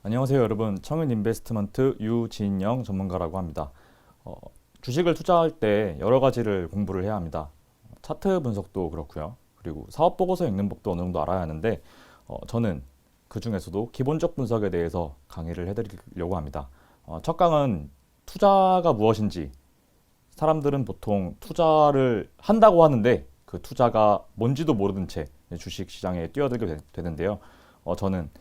안녕하세요 여러분, 청은 인베스트먼트 유진영 전문가라고 합니다. 주식을 투자할 때 여러 가지를 공부를 해야 합니다. 차트 분석도 그렇고요. 그리고 사업 보고서 읽는 법도 어느 정도 알아야 하는데 저는 그 중에서도 기본적 분석에 대해서 강의를 해드리려고 합니다. 첫 강은 투자가 무엇인지, 사람들은 보통 투자를 한다고 하는데 그 투자가 뭔지도 모르는 채 주식 시장에 뛰어들게 되는데요. 저는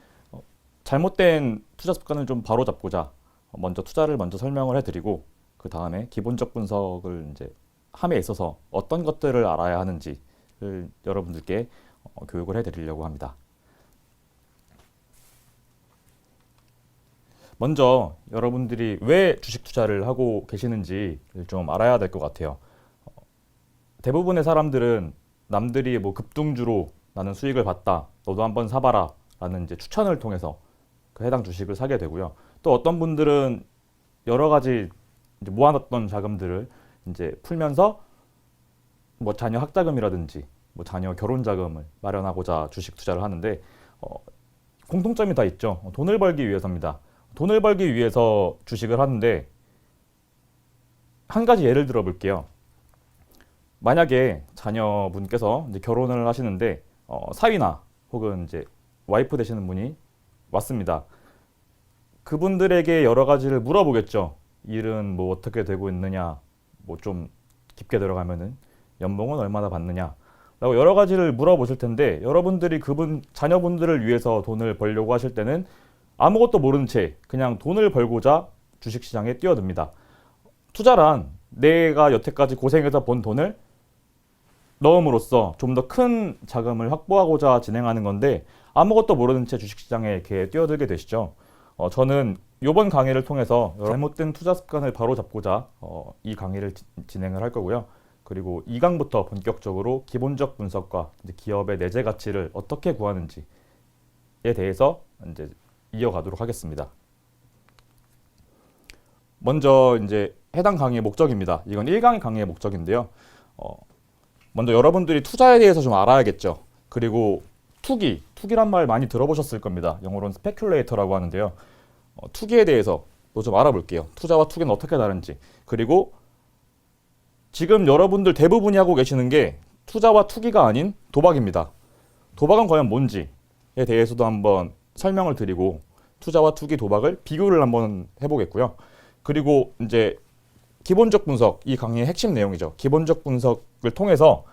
잘못된 투자 습관을 좀 바로잡고자 먼저 투자를 먼저 설명을 해드리고, 그 다음에 기본적 분석을 이제 함에 있어서 어떤 것들을 알아야 하는지를 여러분들께 교육을 해드리려고 합니다. 먼저 여러분들이 왜 주식 투자를 하고 계시는지를 좀 알아야 될 것 같아요. 대부분의 사람들은 남들이 뭐 급등주로 나는 수익을 봤다, 너도 한번 사봐라 라는 이제 추천을 통해서 그 해당 주식을 사게 되고요. 또 어떤 분들은 여러 가지 이제 모아놨던 자금들을 이제 풀면서 뭐 자녀 학자금이라든지 뭐 자녀 결혼 자금을 마련하고자 주식 투자를 하는데, 어, 공통점이 다 있죠. 돈을 벌기 위해서입니다. 돈을 벌기 위해서 주식을 하는데, 한 가지 예를 들어 볼게요. 만약에 자녀분께서 이제 결혼을 하시는데 사위나 혹은 이제 와이프 되시는 분이 왔습니다. 그분들에게 여러 가지를 물어보겠죠. 일은 뭐 어떻게 되고 있느냐, 뭐 좀 깊게 들어가면은 연봉은 얼마나 받느냐 라고 여러 가지를 물어보실 텐데, 여러분들이 그분 자녀분들을 위해서 돈을 벌려고 하실 때는 아무것도 모르는 채 그냥 돈을 벌고자 주식시장에 뛰어듭니다. 투자란 내가 여태까지 고생해서 번 돈을 넣음으로써 좀 더 큰 자금을 확보하고자 진행하는 건데, 아무것도 모르는 채 주식시장에 이렇게 뛰어들게 되시죠. 저는 이번 강의를 통해서 잘못된 투자 습관을 바로 잡고자 이 강의를 진행을 할 거고요. 그리고 2강부터 본격적으로 기본적 분석과 이제 기업의 내재 가치를 어떻게 구하는지에 대해서 이제 이어가도록 하겠습니다. 먼저 이제 해당 강의의 목적입니다. 이건 1강의 강의의 목적인데요. 먼저 여러분들이 투자에 대해서 좀 알아야겠죠. 그리고 투기란 말 많이 들어보셨을 겁니다. 영어로는 스페큘레이터라고 하는데요. 투기에 대해서 또 좀 알아볼게요. 투자와 투기는 어떻게 다른지. 그리고 지금 여러분들 대부분이 하고 계시는 게 투자와 투기가 아닌 도박입니다. 도박은 과연 뭔지에 대해서도 한번 설명을 드리고, 투자와 투기, 도박을 비교를 한번 해보겠고요. 그리고 이제 기본적 분석, 이 강의의 핵심 내용이죠. 기본적 분석을 통해서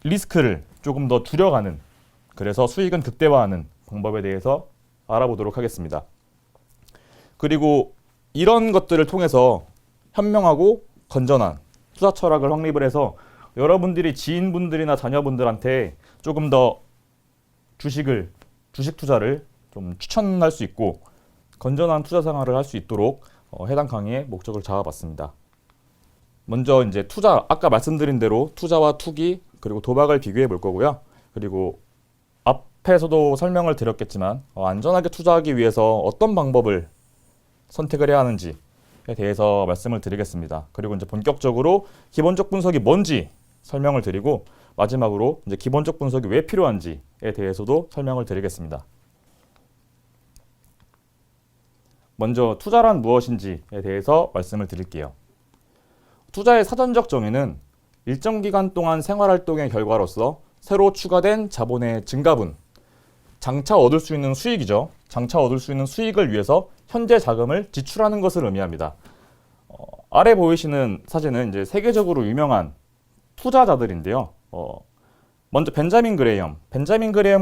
리스크를 조금 더 줄여가는, 그래서 수익은 극대화하는 방법에 대해서 알아보도록 하겠습니다. 그리고 이런 것들을 통해서 현명하고 건전한 투자 철학을 확립을 해서 여러분들이 지인분들이나 자녀분들한테 조금 더 주식 투자를 좀 추천할 수 있고 건전한 투자 생활을 할 수 있도록 해당 강의의 목적을 잡아봤습니다. 먼저 이제 투자, 아까 말씀드린 대로 투자와 투기 그리고 도박을 비교해 볼 거고요. 그리고 앞에서도 설명을 드렸겠지만 안전하게 투자하기 위해서 어떤 방법을 선택을 해야 하는지에 대해서 말씀을 드리겠습니다. 그리고 이제 본격적으로 기본적 분석이 뭔지 설명을 드리고, 마지막으로 이제 기본적 분석이 왜 필요한지에 대해서도 설명을 드리겠습니다. 먼저 투자란 무엇인지에 대해서 말씀을 드릴게요. 투자의 사전적 정의는 일정 기간 동안 생활활동의 결과로서 새로 추가된 자본의 증가분, 장차 얻을 수 있는 수익이죠. 장차 얻을 수 있는 수익을 위해서 현재 자금을 지출하는 것을 의미합니다. 아래 보이시는 사진은 이제 세계적으로 유명한 투자자들인데요. 먼저 벤자민 그레이엄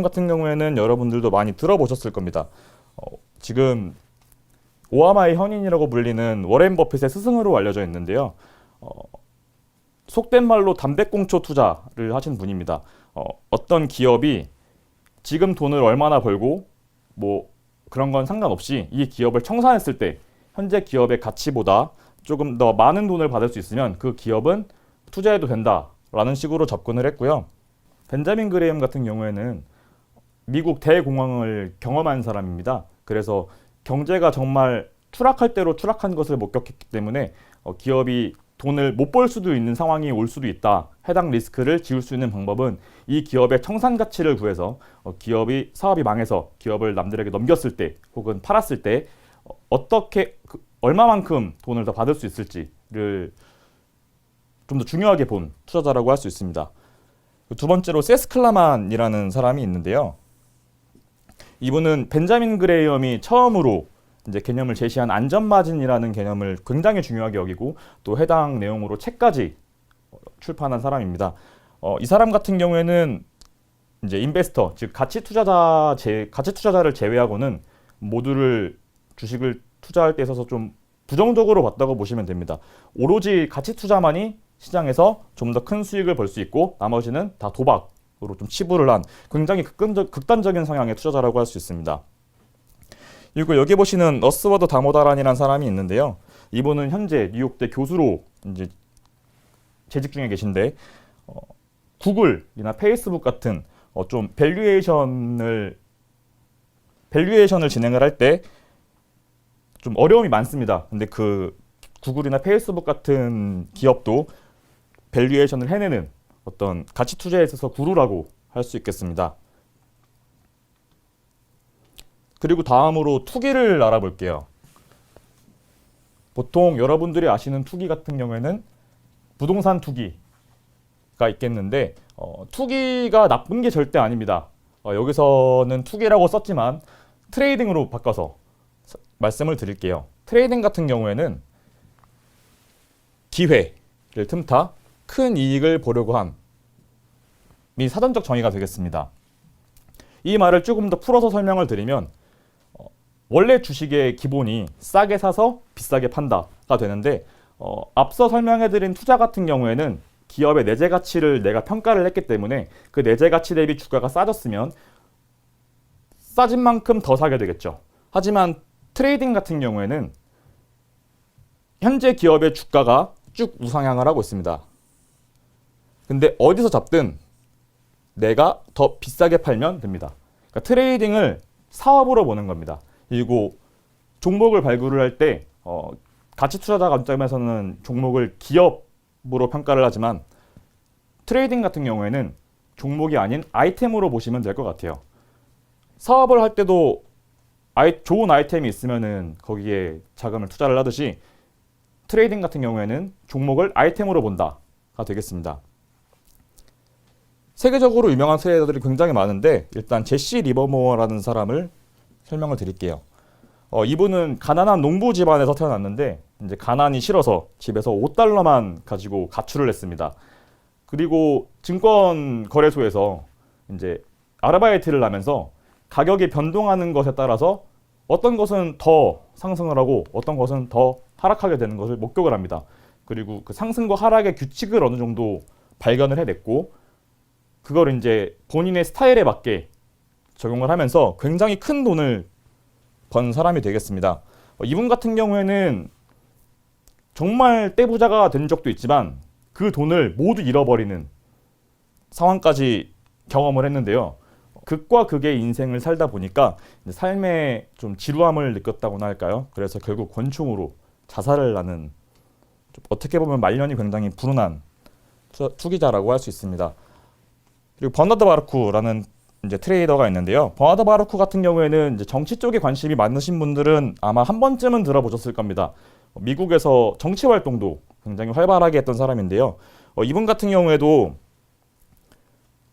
같은 경우에는 여러분들도 많이 들어보셨을 겁니다. 지금 오하마의 현인이라고 불리는 워렌 버핏의 스승으로 알려져 있는데요. 속된 말로 담배꽁초 투자를 하신 분입니다. 어떤 기업이 지금 돈을 얼마나 벌고 뭐 그런 건 상관없이 이 기업을 청산했을 때 현재 기업의 가치보다 조금 더 많은 돈을 받을 수 있으면 그 기업은 투자해도 된다라는 식으로 접근을 했고요. 벤자민 그레이엄 같은 경우에는 미국 대공황을 경험한 사람입니다. 그래서 경제가 정말 추락할 대로 추락한 것을 목격했기 때문에 기업이 돈을 못 벌 수도 있는 상황이 올 수도 있다. 해당 리스크를 지울 수 있는 방법은 이 기업의 청산 가치를 구해서 기업이 사업이 망해서 기업을 남들에게 넘겼을 때 혹은 팔았을 때 어떻게 얼마만큼 돈을 더 받을 수 있을지를 좀 더 중요하게 본 투자자라고 할 수 있습니다. 두 번째로 세스 클라만이라는 사람이 있는데요. 이분은 벤자민 그레이엄이 처음으로 이제 개념을 제시한 안전마진이라는 개념을 굉장히 중요하게 여기고 또 해당 내용으로 책까지 출판한 사람입니다. 이 사람 같은 경우에는 이제 인베스터, 즉 가치 투자자를 제외하고는 모두를 주식을 투자할 때 있어서 좀 부정적으로 봤다고 보시면 됩니다. 오로지 가치 투자만이 시장에서 좀 더 큰 수익을 벌 수 있고 나머지는 다 도박으로 좀 치부를 한 굉장히 극단적인 성향의 투자자라고 할 수 있습니다. 그리고 여기 보시는 어스워드 다모다란이라는 사람이 있는데요. 이분은 현재 뉴욕대 교수로 이제 재직 중에 계신데 구글이나 페이스북 같은 좀 밸류에이션을 진행을 할 때 좀 어려움이 많습니다. 근데 그 구글이나 페이스북 같은 기업도 밸류에이션을 해내는 어떤 가치 투자에 있어서 구루라고 할 수 있겠습니다. 그리고 다음으로 투기를 알아볼게요. 보통 여러분들이 아시는 투기 같은 경우에는 부동산 투기가 있겠는데 투기가 나쁜 게 절대 아닙니다. 여기서는 투기라고 썼지만 트레이딩으로 바꿔서 말씀을 드릴게요. 트레이딩 같은 경우에는 기회를 틈타 큰 이익을 보려고 함이 사전적 정의가 되겠습니다. 이 말을 조금 더 풀어서 설명을 드리면 원래 주식의 기본이 싸게 사서 비싸게 판다가 되는데 앞서 설명해드린 투자 같은 경우에는 기업의 내재 가치를 내가 평가를 했기 때문에 그 내재 가치 대비 주가가 싸졌으면 싸진 만큼 더 사게 되겠죠. 하지만 트레이딩 같은 경우에는 현재 기업의 주가가 쭉 우상향을 하고 있습니다. 근데 어디서 잡든 내가 더 비싸게 팔면 됩니다. 그러니까 트레이딩을 사업으로 보는 겁니다. 그리고 종목을 발굴을 할 때 가치 투자자 관점에서는 종목을 기업으로 평가를 하지만 트레이딩 같은 경우에는 종목이 아닌 아이템으로 보시면 될 것 같아요. 사업을 할 때도 좋은 아이템이 있으면은 거기에 자금을 투자를 하듯이 트레이딩 같은 경우에는 종목을 아이템으로 본다가 되겠습니다. 세계적으로 유명한 트레이더들이 굉장히 많은데 일단 제시 리버모어라는 사람을 설명을 드릴게요. 이분은 가난한 농부 집안에서 태어났는데 이제 가난이 싫어서 집에서 $5만 가지고 가출을 했습니다. 그리고 증권 거래소에서 이제 아르바이트를 하면서 가격이 변동하는 것에 따라서 어떤 것은 더 상승을 하고 어떤 것은 더 하락하게 되는 것을 목격을 합니다. 그리고 그 상승과 하락의 규칙을 어느 정도 발견을 해냈고 그걸 이제 본인의 스타일에 맞게 적용을 하면서 굉장히 큰 돈을 번 사람이 되겠습니다. 이분 같은 경우에는 정말 떼부자가 된 적도 있지만 그 돈을 모두 잃어버리는 상황까지 경험을 했는데요. 극과 극의 인생을 살다 보니까 삶에 좀 지루함을 느꼈다고나 할까요? 그래서 결국 권총으로 자살을 하는 어떻게 보면 말년이 굉장히 불운한 투기자라고 할 수 있습니다. 그리고 버나드 바르쿠라는 이제 트레이더가 있는데요. 버나드 바르쿠 같은 경우에는 이제 정치 쪽에 관심이 많으신 분들은 아마 한 번쯤은 들어보셨을 겁니다. 미국에서 정치 활동도 굉장히 활발하게 했던 사람인데요. 이분 같은 경우에도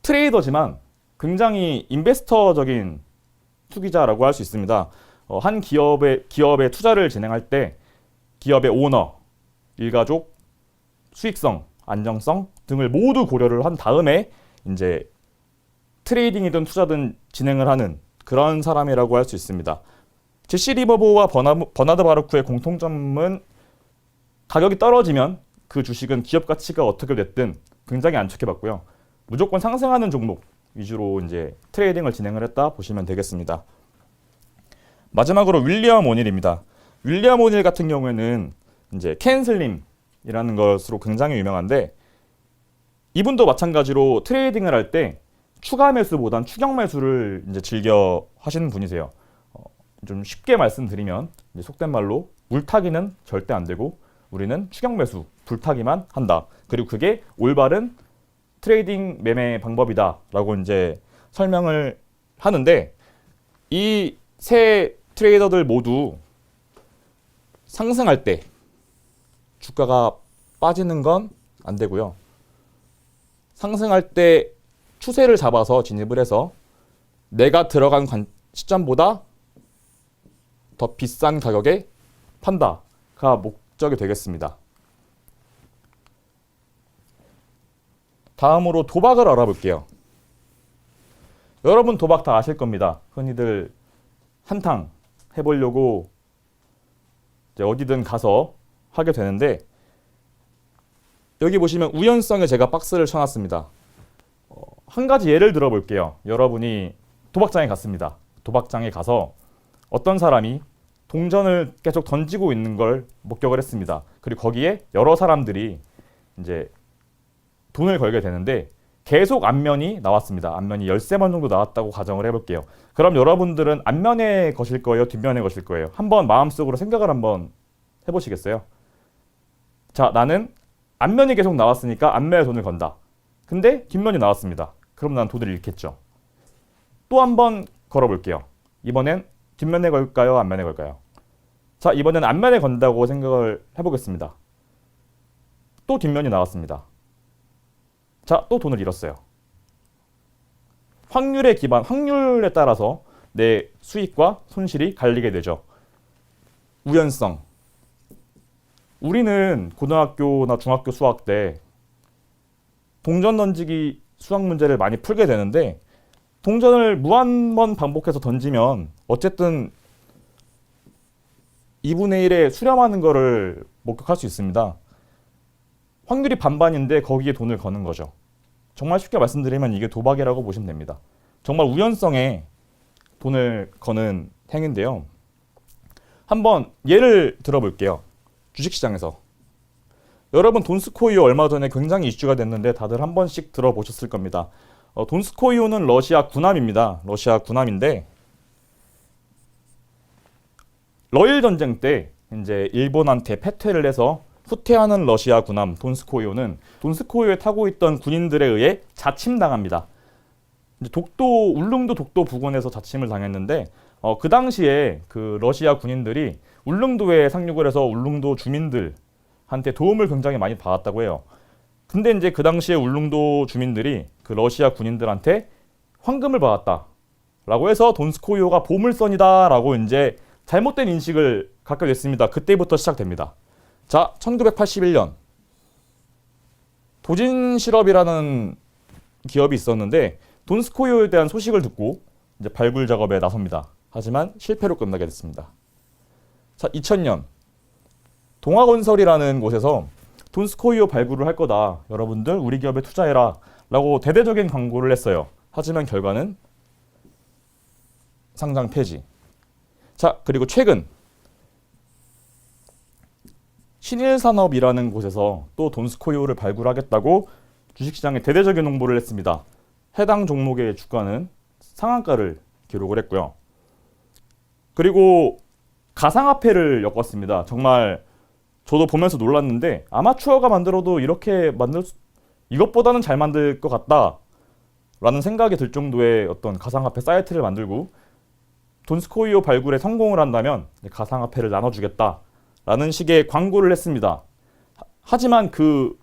트레이더지만 굉장히 인베스터적인 투기자라고 할 수 있습니다. 한 기업에 투자를 진행할 때 기업의 오너, 일가족, 수익성, 안정성 등을 모두 고려를 한 다음에 이제 트레이딩이든 투자든 진행을 하는 그런 사람이라고 할 수 있습니다. 제시 리버모어와 버나드 바르쿠의 공통점은 가격이 떨어지면 그 주식은 기업 가치가 어떻게 됐든 굉장히 안 좋게봤고요. 무조건 상승하는 종목 위주로 이제 트레이딩을 진행을 했다 보시면 되겠습니다. 마지막으로 윌리엄 오닐입니다. 윌리엄 오닐 같은 경우에는 이제 켄 슬림이라는 것으로 굉장히 유명한데 이분도 마찬가지로 트레이딩을 할 때 추가 매수보단 추격 매수를 이제 즐겨 하시는 분이세요. 좀 쉽게 말씀드리면 이제 속된 말로 물타기는 절대 안 되고 우리는 추격 매수 불타기만 한다. 그리고 그게 올바른 트레이딩 매매 방법이다라고 이제 설명을 하는데, 이 세 트레이더들 모두 상승할 때 주가가 빠지는 건 안 되고요. 상승할 때 추세를 잡아서 진입을 해서 내가 들어간 시점보다 더 비싼 가격에 판다가 목적이 되겠습니다. 다음으로 도박을 알아볼게요. 여러분 도박 다 아실 겁니다. 흔히들 한탕 해보려고 이제 어디든 가서 하게 되는데, 여기 보시면 우연성에 제가 박스를 쳐놨습니다. 한 가지 예를 들어볼게요. 여러분이 도박장에 갔습니다. 도박장에 가서 어떤 사람이 동전을 계속 던지고 있는 걸 목격을 했습니다. 그리고 거기에 여러 사람들이 이제 돈을 걸게 되는데 계속 앞면이 나왔습니다. 앞면이 13번 정도 나왔다고 가정을 해볼게요. 그럼 여러분들은 앞면에 거실 거예요? 뒷면에 거실 거예요? 한번 마음속으로 생각을 한번 해보시겠어요? 자, 나는 앞면이 계속 나왔으니까 앞면에 돈을 건다. 근데 뒷면이 나왔습니다. 그럼 난 돈을 잃겠죠. 또 한번 걸어볼게요. 이번엔 뒷면에 걸까요? 앞면에 걸까요? 자, 이번엔 앞면에 건다고 생각을 해보겠습니다. 또 뒷면이 나왔습니다. 자, 또 돈을 잃었어요. 확률에 따라서 내 수익과 손실이 갈리게 되죠. 우연성. 우리는 고등학교나 중학교 수학 때 동전 던지기 수학 문제를 많이 풀게 되는데, 동전을 무한 번 반복해서 던지면 어쨌든 2분의 1에 수렴하는 거를 목격할 수 있습니다. 확률이 반반인데 거기에 돈을 거는 거죠. 정말 쉽게 말씀드리면 이게 도박이라고 보시면 됩니다. 정말 우연성에 돈을 거는 행위인데요. 한번 예를 들어볼게요. 주식시장에서. 여러분 돈스코이오 얼마 전에 굉장히 이슈가 됐는데 다들 한 번씩 들어보셨을 겁니다. 돈스코이오는 러시아 군함입니다. 러시아 군함인데, 러일 전쟁 때 이제 일본한테 패퇴를 해서 후퇴하는 러시아 군함 돈스코이오는 돈스코이오에 타고 있던 군인들에 의해 자침당합니다. 이제 울릉도 독도 부근에서 자침을 당했는데, 그 당시에 그 러시아 군인들이 울릉도에 상륙을 해서 울릉도 주민들한테 도움을 굉장히 많이 받았다고 해요. 근데 이제 그 당시에 울릉도 주민들이 그 러시아 군인들한테 황금을 받았다라고 해서 돈스코이오가 보물선이다라고 이제 잘못된 인식을 갖게 됐습니다. 그때부터 시작됩니다. 자, 1981년 도진실업이라는 기업이 있었는데 돈스코이오에 대한 소식을 듣고 이제 발굴 작업에 나섭니다. 하지만 실패로 끝나게 됐습니다. 자, 2000년 동아건설이라는 곳에서 돈스코이오 발굴을 할 거다. 여러분들 우리 기업에 투자해라. 라고 대대적인 광고를 했어요. 하지만 결과는 상장 폐지. 자, 그리고 최근 신일산업이라는 곳에서 또 돈스코이오를 발굴하겠다고 주식시장에 대대적인 홍보를 했습니다. 해당 종목의 주가는 상한가를 기록을 했고요. 그리고 가상화폐를 엮었습니다. 정말 저도 보면서 놀랐는데, 아마추어가 만들어도 이것보다는 잘 만들 것 같다 라는 생각이 들 정도의 어떤 가상화폐 사이트를 만들고, 돈스코이오 발굴에 성공을 한다면 가상화폐를 나눠주겠다 라는 식의 광고를 했습니다. 하지만 그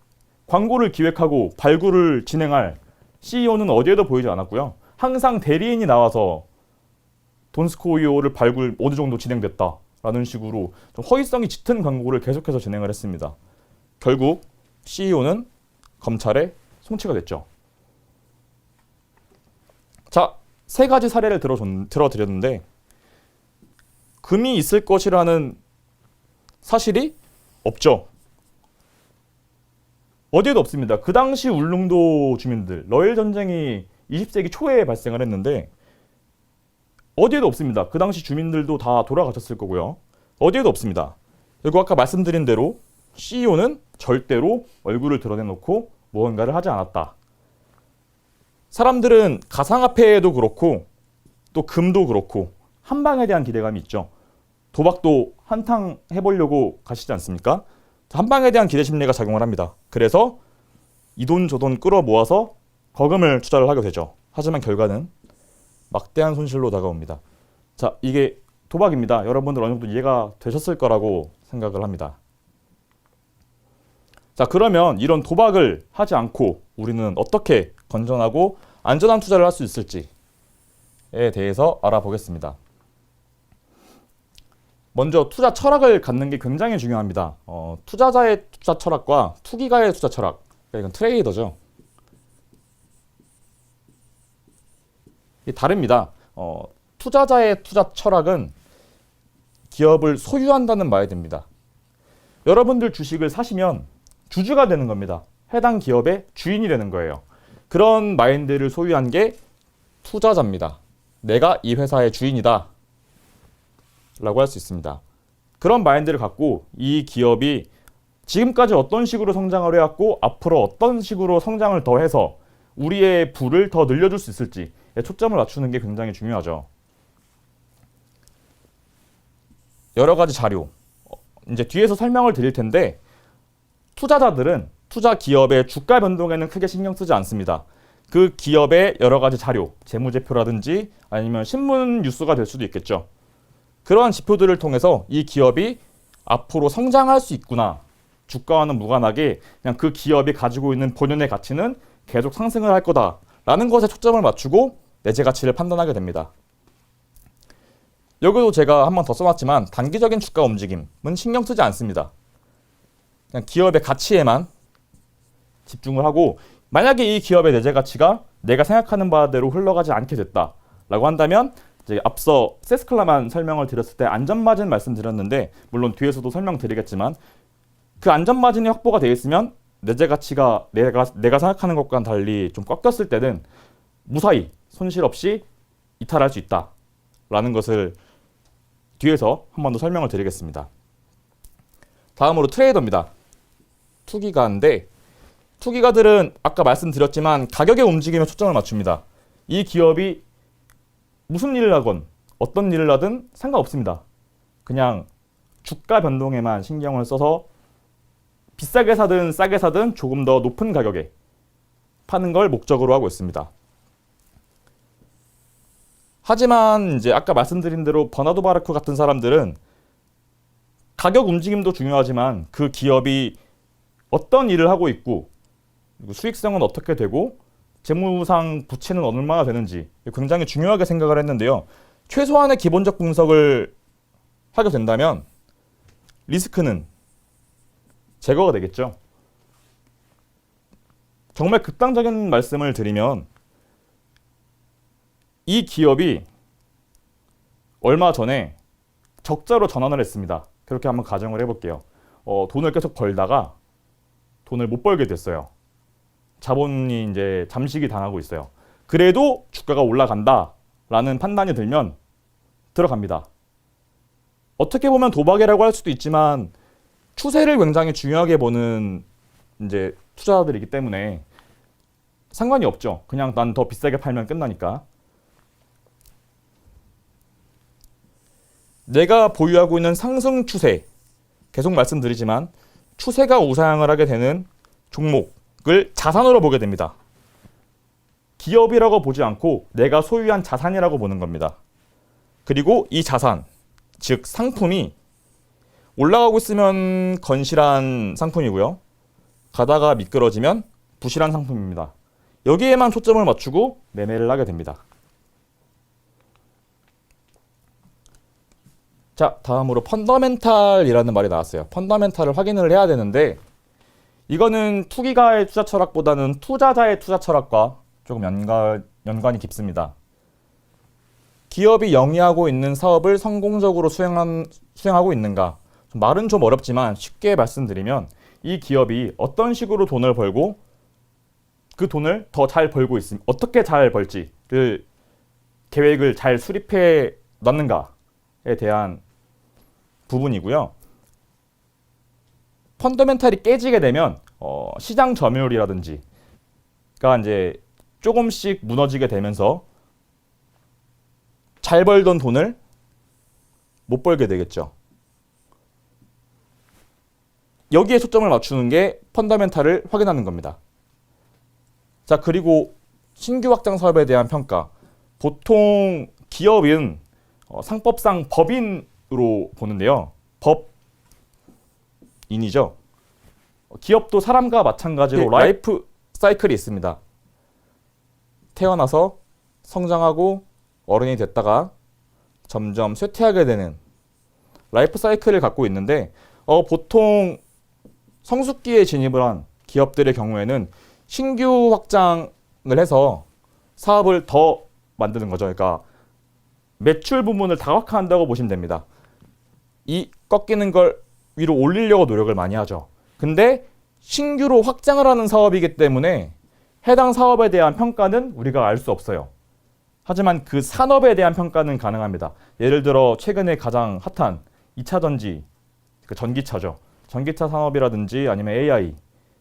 광고를 기획하고 발굴을 진행할 CEO는 어디에도 보이지 않았고요. 항상 대리인이 나와서 돈스코이오를 발굴 어느 정도 진행됐다 라는 식으로 좀 허위성이 짙은 광고를 계속해서 진행을 했습니다. 결국 CEO는 검찰에 송치가 됐죠. 자, 세 가지 사례를 들어드렸는데, 금이 있을 것이라는 사실이 없죠. 어디에도 없습니다. 그 당시 울릉도 주민들, 러일 전쟁이 20세기 초에 발생을 했는데 어디에도 없습니다. 그 당시 주민들도 다 돌아가셨을 거고요. 어디에도 없습니다. 그리고 아까 말씀드린 대로 CEO는 절대로 얼굴을 드러내놓고 무언가를 하지 않았다. 사람들은 가상화폐에도 그렇고 또 금도 그렇고 한방에 대한 기대감이 있죠. 도박도 한탕 해보려고 가시지 않습니까? 한 방에 대한 기대 심리가 작용을 합니다. 그래서 이 돈 저 돈 끌어 모아서 거금을 투자를 하게 되죠. 하지만 결과는 막대한 손실로 다가옵니다. 자, 이게 도박입니다. 여러분들 어느 정도 이해가 되셨을 거라고 생각을 합니다. 자, 그러면 이런 도박을 하지 않고 우리는 어떻게 건전하고 안전한 투자를 할 수 있을지에 대해서 알아보겠습니다. 먼저 투자 철학을 갖는 게 굉장히 중요합니다. 투자자의 투자 철학과 투기가의 투자 철학, 이건 트레이더죠. 다릅니다. 투자자의 투자 철학은 기업을 소유한다는 마인드입니다. 여러분들 주식을 사시면 주주가 되는 겁니다. 해당 기업의 주인이 되는 거예요. 그런 마인드를 소유한 게 투자자입니다. 내가 이 회사의 주인이다 라고 할 수 있습니다. 그런 마인드를 갖고 이 기업이 지금까지 어떤 식으로 성장을 해왔고 앞으로 어떤 식으로 성장을 더 해서 우리의 부를 더 늘려줄 수 있을지에 초점을 맞추는 게 굉장히 중요하죠. 여러 가지 자료, 이제 뒤에서 설명을 드릴 텐데 투자자들은 투자 기업의 주가 변동에는 크게 신경 쓰지 않습니다. 그 기업의 여러 가지 자료, 재무제표라든지 아니면 신문 뉴스가 될 수도 있겠죠. 그러한 지표들을 통해서 이 기업이 앞으로 성장할 수 있구나, 주가와는 무관하게 그냥 그 기업이 가지고 있는 본연의 가치는 계속 상승을 할 거다라는 것에 초점을 맞추고 내재 가치를 판단하게 됩니다. 여기도 제가 한 번 더 써놨지만 단기적인 주가 움직임은 신경 쓰지 않습니다. 그냥 기업의 가치에만 집중을 하고 만약에 이 기업의 내재 가치가 내가 생각하는 바대로 흘러가지 않게 됐다라고 한다면 이제 앞서 세스클라만 설명을 드렸을 때 안전마진 말씀드렸는데 물론 뒤에서도 설명드리겠지만 그 안전마진이 확보가 되어 있으면 내재 가치가 내가 생각하는 것과는 달리 좀 꺾였을 때는 무사히 손실 없이 이탈할 수 있다라는 것을 뒤에서 한 번 더 설명을 드리겠습니다. 다음으로 트레이더입니다. 투기가인데 투기가들은 아까 말씀드렸지만 가격의 움직임에 초점을 맞춥니다. 이 기업이 무슨 일을 하건 어떤 일을 하든 상관없습니다. 그냥 주가 변동에만 신경을 써서 비싸게 사든 싸게 사든 조금 더 높은 가격에 파는 걸 목적으로 하고 있습니다. 하지만 이제 아까 말씀드린 대로 버나드 바르크 같은 사람들은 가격 움직임도 중요하지만 그 기업이 어떤 일을 하고 있고 수익성은 어떻게 되고 재무상 부채는 얼마나 되는지 굉장히 중요하게 생각을 했는데요. 최소한의 기본적 분석을 하게 된다면 리스크는 제거가 되겠죠. 정말 극단적인 말씀을 드리면 이 기업이 얼마 전에 적자로 전환을 했습니다. 그렇게 한번 가정을 해볼게요. 돈을 계속 벌다가 돈을 못 벌게 됐어요. 자본이 이제 잠식이 당하고 있어요. 그래도 주가가 올라간다라는 판단이 들면 들어갑니다. 어떻게 보면 도박이라고 할 수도 있지만 추세를 굉장히 중요하게 보는 이제 투자자들이기 때문에 상관이 없죠. 그냥 난 더 비싸게 팔면 끝나니까. 내가 보유하고 있는 상승 추세, 계속 말씀드리지만 추세가 우상향을 하게 되는 종목을 자산으로 보게 됩니다. 기업이라고 보지 않고 내가 소유한 자산이라고 보는 겁니다. 그리고 이 자산, 즉 상품이 올라가고 있으면 건실한 상품이고요. 가다가 미끄러지면 부실한 상품입니다. 여기에만 초점을 맞추고 매매를 하게 됩니다. 자, 다음으로 펀더멘탈이라는 말이 나왔어요. 펀더멘탈을 확인을 해야 되는데 이거는 투기가의 투자 철학보다는 투자자의 투자 철학과 조금 연관이 깊습니다. 기업이 영위하고 있는 사업을 성공적으로 수행하고 있는가? 말은 좀 어렵지만 쉽게 말씀드리면 이 기업이 어떤 식으로 돈을 벌고 그 돈을 더 잘 벌고 있으면 어떻게 잘 벌지를 계획을 잘 수립해 놨는가에 대한 부분이고요. 펀더멘탈이 깨지게 되면 시장 점유율이라든지가 이제 조금씩 무너지게 되면서 잘 벌던 돈을 못 벌게 되겠죠. 여기에 초점을 맞추는 게 펀더멘탈을 확인하는 겁니다. 자, 그리고 신규 확장 사업에 대한 평가. 보통 기업은 상법상 법인으로 보는데요. 법인이죠. 기업도 사람과 마찬가지로 라이프 사이클이 있습니다. 태어나서 성장하고 어른이 됐다가 점점 쇠퇴하게 되는 라이프 사이클을 갖고 있는데 보통 성숙기에 진입을 한 기업들의 경우에는 신규 확장을 해서 사업을 더 만드는 거죠. 그러니까 매출 부문을 다각화한다고 보시면 됩니다. 이 꺾이는 걸 위로 올리려고 노력을 많이 하죠. 근데 신규로 확장을 하는 사업이기 때문에 해당 사업에 대한 평가는 우리가 알 수 없어요. 하지만 그 산업에 대한 평가는 가능합니다. 예를 들어 최근에 가장 핫한 2차 전지, 그 전기차죠. 전기차 산업이라든지 아니면 AI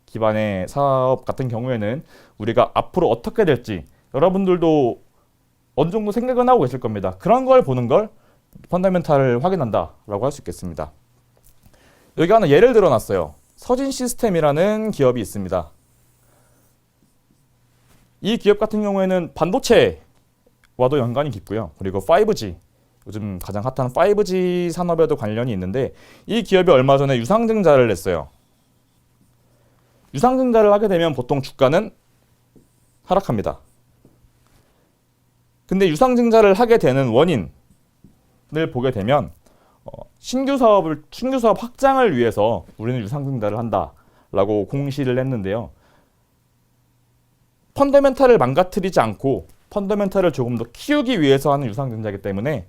기반의 사업 같은 경우에는 우리가 앞으로 어떻게 될지 여러분들도 어느 정도 생각은 하고 계실 겁니다. 그런 걸 보는 걸 펀더멘탈을 확인한다라고 할 수 있겠습니다. 여기 하나 예를 들어 놨어요. 서진 시스템이라는 기업이 있습니다. 이 기업 같은 경우에는 반도체와도 연관이 깊고요. 그리고 5G, 요즘 가장 핫한 5G 산업에도 관련이 있는데 이 기업이 얼마 전에 유상증자를 냈어요. 유상증자를 하게 되면 보통 주가는 하락합니다. 근데 유상증자를 하게 되는 원인을 보게 되면 신규 사업 확장을 위해서 우리는 유상증자를 한다라고 공시를 했는데요. 펀더멘탈을 망가뜨리지 않고 펀더멘탈을 조금 더 키우기 위해서 하는 유상증자이기 때문에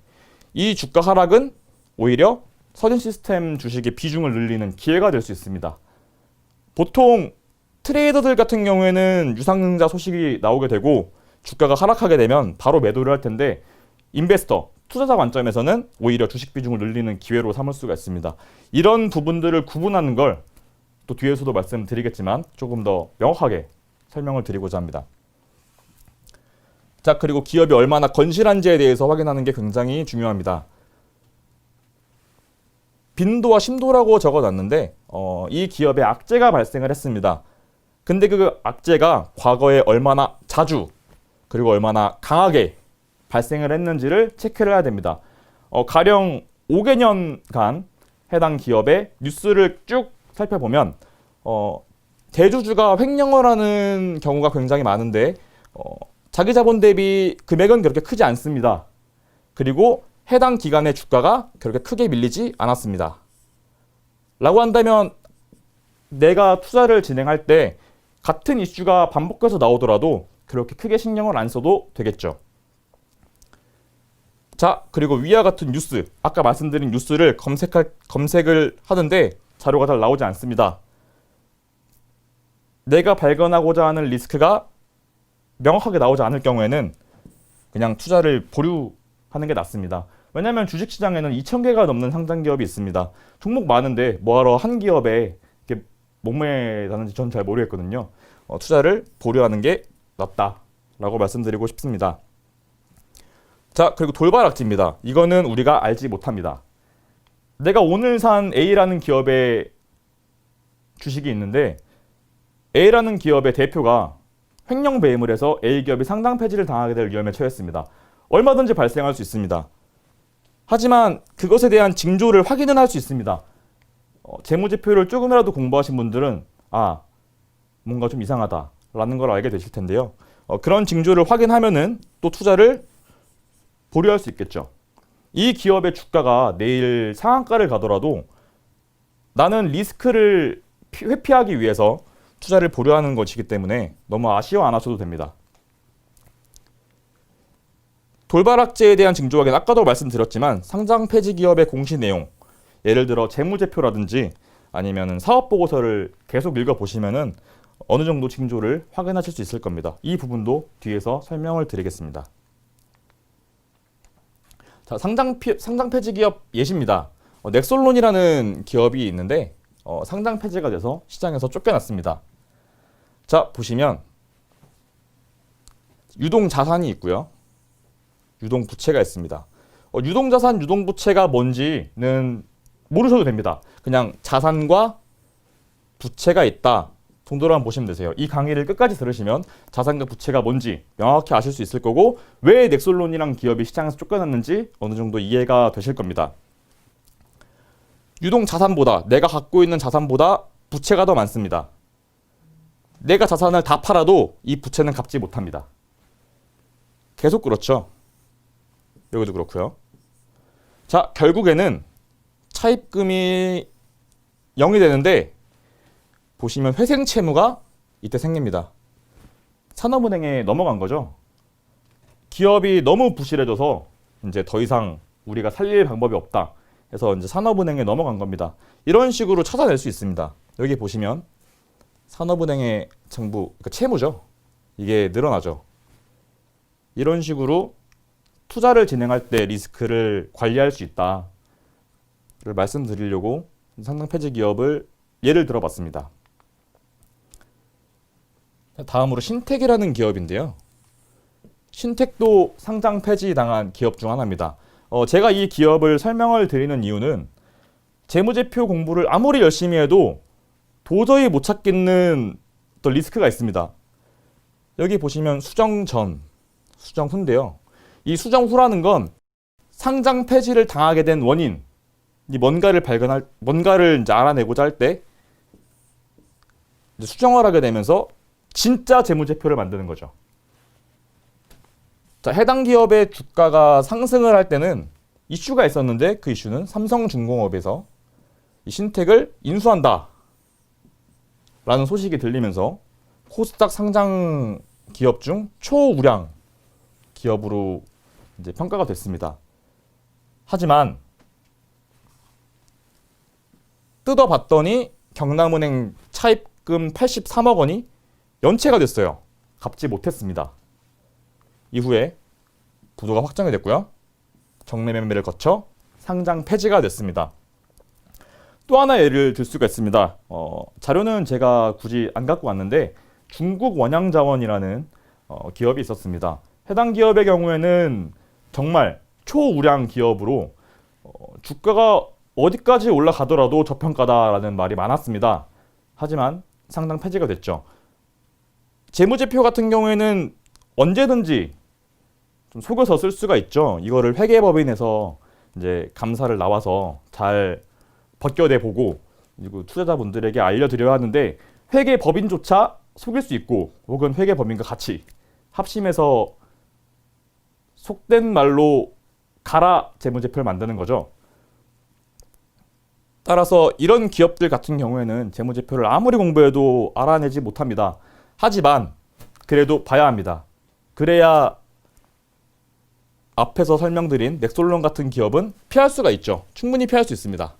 이 주가 하락은 오히려 서진 시스템 주식의 비중을 늘리는 기회가 될 수 있습니다. 보통 트레이더들 같은 경우에는 유상증자 소식이 나오게 되고 주가가 하락하게 되면 바로 매도를 할 텐데 인베스터, 투자자 관점에서는 오히려 주식 비중을 늘리는 기회로 삼을 수가 있습니다. 이런 부분들을 구분하는 걸 또 뒤에서도 말씀드리겠지만 조금 더 명확하게 설명을 드리고자 합니다. 자, 그리고 기업이 얼마나 건실한지에 대해서 확인하는 게 굉장히 중요합니다. 빈도와 심도라고 적어놨는데 이 기업에 악재가 발생을 했습니다. 근데 그 악재가 과거에 얼마나 자주 그리고 얼마나 강하게 발생을 했는지를 체크를 해야 됩니다. 가령 5개년간 해당 기업의 뉴스를 쭉 살펴보면 대주주가 횡령을 하는 경우가 굉장히 많은데 자기 자본 대비 금액은 그렇게 크지 않습니다. 그리고 해당 기간의 주가가 그렇게 크게 밀리지 않았습니다. 라고 한다면 내가 투자를 진행할 때 같은 이슈가 반복해서 나오더라도 그렇게 크게 신경을 안 써도 되겠죠. 자, 그리고 위와 같은 뉴스, 아까 말씀드린 뉴스를 검색을 하는데 자료가 잘 나오지 않습니다. 내가 발견하고자 하는 리스크가 명확하게 나오지 않을 경우에는 그냥 투자를 보류하는 게 낫습니다. 왜냐하면 주식시장에는 2,000개가 넘는 상장기업이 있습니다. 종목 많은데 뭐하러 한 기업에 이렇게 목매다는지 전 잘 모르겠거든요. 투자를 보류하는 게 낫다라고 말씀드리고 싶습니다. 자, 그리고 돌발 악재입니다. 이거는 우리가 알지 못합니다. 내가 오늘 산 A라는 기업의 주식이 있는데 A라는 기업의 대표가 횡령 배임을 해서 A기업이 상장 폐지를 당하게 될 위험에 처했습니다. 얼마든지 발생할 수 있습니다. 하지만 그것에 대한 징조를 확인은 할 수 있습니다. 재무제표를 조금이라도 공부하신 분들은 뭔가 좀 이상하다라는 걸 알게 되실 텐데요. 그런 징조를 확인하면은 또 투자를 보류할 수 있겠죠. 이 기업의 주가가 내일 상한가를 가더라도 나는 리스크를 회피하기 위해서 투자를 보류하는 것이기 때문에 너무 아쉬워 안 하셔도 됩니다. 돌발 악재에 대한 징조 확인, 아까도 말씀드렸지만 상장 폐지 기업의 공시 내용, 예를 들어 재무제표라든지 아니면 사업보고서를 계속 읽어보시면은 어느 정도 징조를 확인하실 수 있을 겁니다. 이 부분도 뒤에서 설명을 드리겠습니다. 자, 상장 폐지 기업 예시입니다. 넥솔론이라는 기업이 있는데 상장 폐지가 돼서 시장에서 쫓겨났습니다. 자, 보시면 유동 자산이 있고요. 유동 부채가 있습니다. 유동 자산, 유동 부채가 뭔지는 모르셔도 됩니다. 그냥 자산과 부채가 있다 정도로만 보시면 되세요. 이 강의를 끝까지 들으시면 자산과 부채가 뭔지 명확히 아실 수 있을 거고 왜 넥솔론이랑 기업이 시장에서 쫓겨났는지 어느 정도 이해가 되실 겁니다. 유동 자산보다 내가 갖고 있는 자산보다 부채가 더 많습니다. 내가 자산을 다 팔아도 이 부채는 갚지 못합니다. 계속 그렇죠. 여기도 그렇고요. 자, 결국에는 차입금이 0이 되는데 보시면 회생 채무가 이때 생깁니다. 산업은행에 넘어간 거죠. 기업이 너무 부실해져서 이제 더 이상 우리가 살릴 방법이 없다. 해서 이제 산업은행에 넘어간 겁니다. 이런 식으로 찾아낼 수 있습니다. 여기 보시면 산업은행의 정부, 그러니까 채무죠. 이게 늘어나죠. 이런 식으로 투자를 진행할 때 리스크를 관리할 수 있다를 말씀드리려고 상장 폐지 기업을 예를 들어봤습니다. 다음으로 신택이라는 기업인데요. 신택도 상장 폐지 당한 기업 중 하나입니다. 제가 이 기업을 설명을 드리는 이유는 재무제표 공부를 아무리 열심히 해도 도저히 못 찾겠는 또 리스크가 있습니다. 여기 보시면 수정 전, 수정 후인데요. 이 수정 후라는 건 상장 폐지를 당하게 된 원인, 이 뭔가를 이제 알아내고자 할 때 수정을 하게 되면서 진짜 재무제표를 만드는 거죠. 자, 해당 기업의 주가가 상승을 할 때는 이슈가 있었는데 그 이슈는 삼성중공업에서 이 신택을 인수한다 라는 소식이 들리면서 코스닥 상장 기업 중 초우량 기업으로 이제 평가가 됐습니다. 하지만 뜯어봤더니 경남은행 차입금 83억 원이 연체가 됐어요. 갚지 못했습니다. 이후에 부도가 확정이 됐고요. 정례 매매를 거쳐 상장 폐지가 됐습니다. 또 하나 예를 들 수가 있습니다. 자료는 제가 굳이 안 갖고 왔는데 중국 원양자원이라는 기업이 있었습니다. 해당 기업의 경우에는 정말 초우량 기업으로 주가가 어디까지 올라가더라도 저평가다라는 말이 많았습니다. 하지만 상장 폐지가 됐죠. 재무제표 같은 경우에는 언제든지 좀 속여서 쓸 수가 있죠. 이거를 회계법인에서 이제 감사를 나와서 잘 벗겨내 보고 그리고 투자자분들에게 알려드려야 하는데 회계법인조차 속일 수 있고 혹은 회계법인과 같이 합심해서 속된 말로 가라 재무제표를 만드는 거죠. 따라서 이런 기업들 같은 경우에는 재무제표를 아무리 공부해도 알아내지 못합니다. 하지만 그래도 봐야 합니다. 그래야 앞에서 설명드린 넥솔론 같은 기업은 피할 수가 있죠. 충분히 피할 수 있습니다.